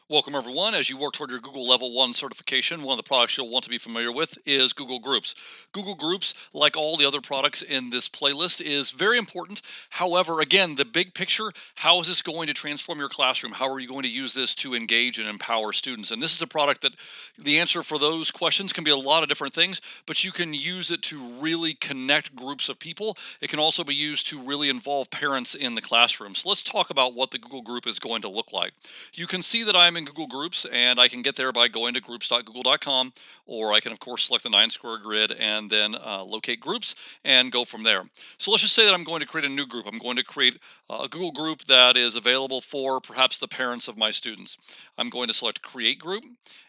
Welcome, everyone. As you work toward your Google Level 1 certification, one of the products you'll want to be familiar with is Google Groups. Google Groups, like all the other products in this playlist, is very important. However, again, the big picture, how is this going to transform your classroom? How are you going to use this to engage and empower students? And this is a product that the answer for those questions can be a lot of different things, but you can use it to really connect groups of people. It can also be used to really involve parents in the classroom. So let's talk about what the Google Group is going to look like. You can see that I'm in Google Groups, and I can get there by going to groups.google.com, or I can, of course, select the 9 square grid and then locate groups and go from there. So let's just say that I'm going to create a new group. I'm going to create a Google group that is available for perhaps the parents of my students. I'm going to select Create Group,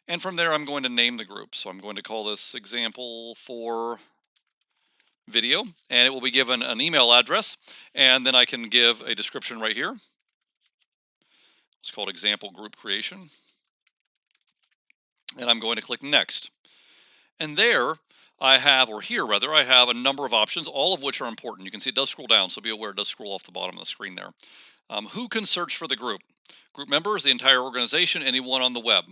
and from there, I'm going to name the group. So I'm going to call this example for video, and it will be given an email address, and then I can give a description right here. It's called example group creation, and I'm going to click next. And there I have, or here rather, I have a number of options, all of which are important. You can see it does scroll down, so be aware it does scroll off the bottom of the screen there. Who can search for the group? Group members, the entire organization, anyone on the web.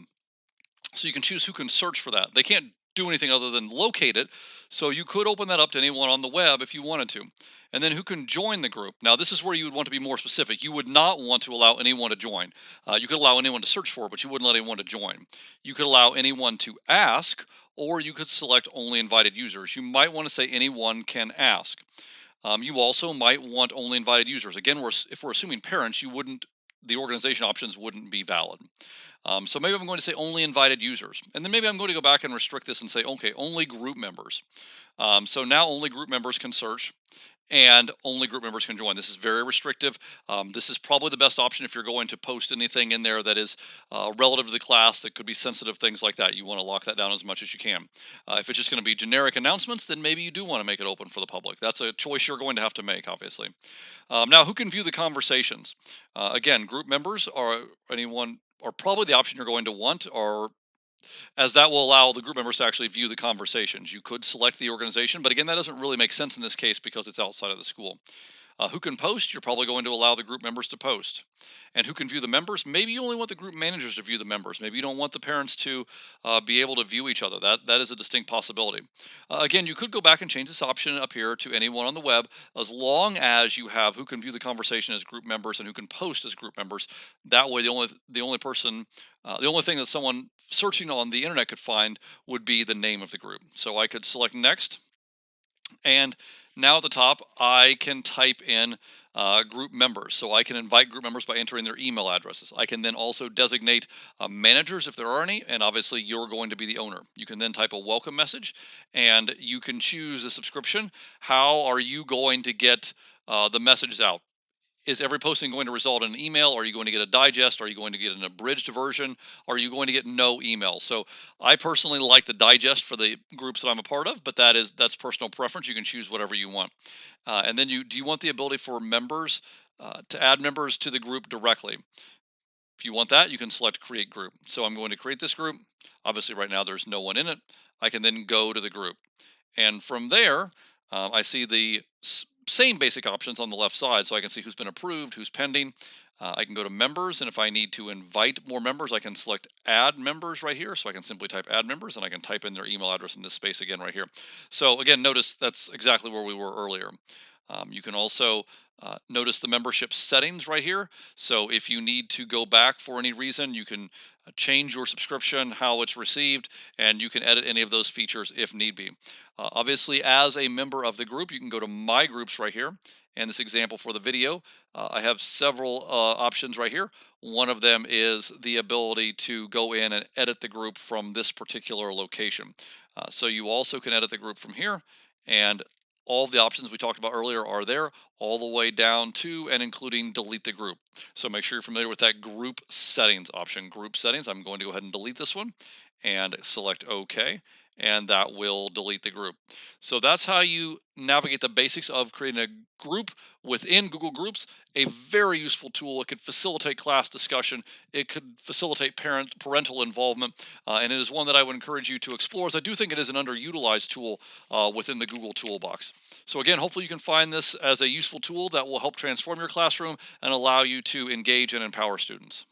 So you can choose who can search for that. They can't do anything other than locate it. So you could open that up to anyone on the web if you wanted to. And then who can join the group? Now, this is where you would want to be more specific. You would not want to allow anyone to join. You could allow anyone to search for it, but you wouldn't let anyone to join. You could allow anyone to ask, or you could select only invited users. You might want to say anyone can ask. You also might want only invited users. Again, if we're assuming parents, you wouldn't. The organization options wouldn't be valid. So maybe I'm going to say only invited users. And then maybe I'm going to go back and restrict this and say, okay, only group members. So now only group members can search and only group members can join. This is very restrictive. This is probably the best option if you're going to post anything in there that is relative to the class, that could be sensitive, things like that. You want to lock that down as much as you can. If it's just going to be generic announcements, then maybe you do want to make it open for the public. That's a choice you're going to have to make, obviously. Now, who can view the conversations? Again, group members are anyone, or probably the option you're going to want, or as that will allow the group members to actually view the conversations. You could select the organization, but again, that doesn't really make sense in this case because it's outside of the school. Who can post? You're probably going to allow the group members to post. And who can view the members? Maybe you only want the group managers to view the members. Maybe you don't want the parents to be able to view each other. That is a distinct possibility. Again, you could go back and change this option up here to anyone on the web, as long as you have who can view the conversation as group members and who can post as group members. That way, the only thing that someone searching on the internet could find would be the name of the group. So I could select next, and now at the top, I can type in group members. So I can invite group members by entering their email addresses. I can then also designate managers if there are any, and obviously you're going to be the owner. You can then type a welcome message, and you can choose a subscription. How are you going to get the messages out? Is every posting going to result in an email? Are you going to get a digest? Are you going to get an abridged version? Are you going to get no email? So I personally like the digest for the groups that I'm a part of, but that's personal preference. You can choose whatever you want. And then do you want the ability for members to add members to the group directly? If you want that, you can select create group. So I'm going to create this group. Obviously right now there's no one in it. I can then go to the group. And from there, I see the same basic options on the left side. So I can see who's been approved, who's pending. I can go to members, and if I need to invite more members, I can select add members right here. So I can simply type add members, and I can type in their email address in this space again right here. So again, notice that's exactly where we were earlier. You can also notice the membership settings right here. So if you need to go back for any reason, you can change your subscription, how it's received, and you can edit any of those features if need be. Obviously, as a member of the group, you can go to My Groups right here. And this example for the video, I have several options right here. One of them is the ability to go in and edit the group from this particular location. So you also can edit the group from here, and all the options we talked about earlier are there, all the way down to and including delete the group. So make sure you're familiar with that group settings option. Group settings, I'm going to go ahead and delete this one and select OK, and that will delete the group. So that's how you navigate the basics of creating a group within Google Groups. A very useful tool. It could facilitate class discussion. It could facilitate parental involvement, and it is one that I would encourage you to explore, as I do think it is an underutilized tool within the Google toolbox. So again, hopefully you can find this as a useful tool that will help transform your classroom and allow you to engage and empower students.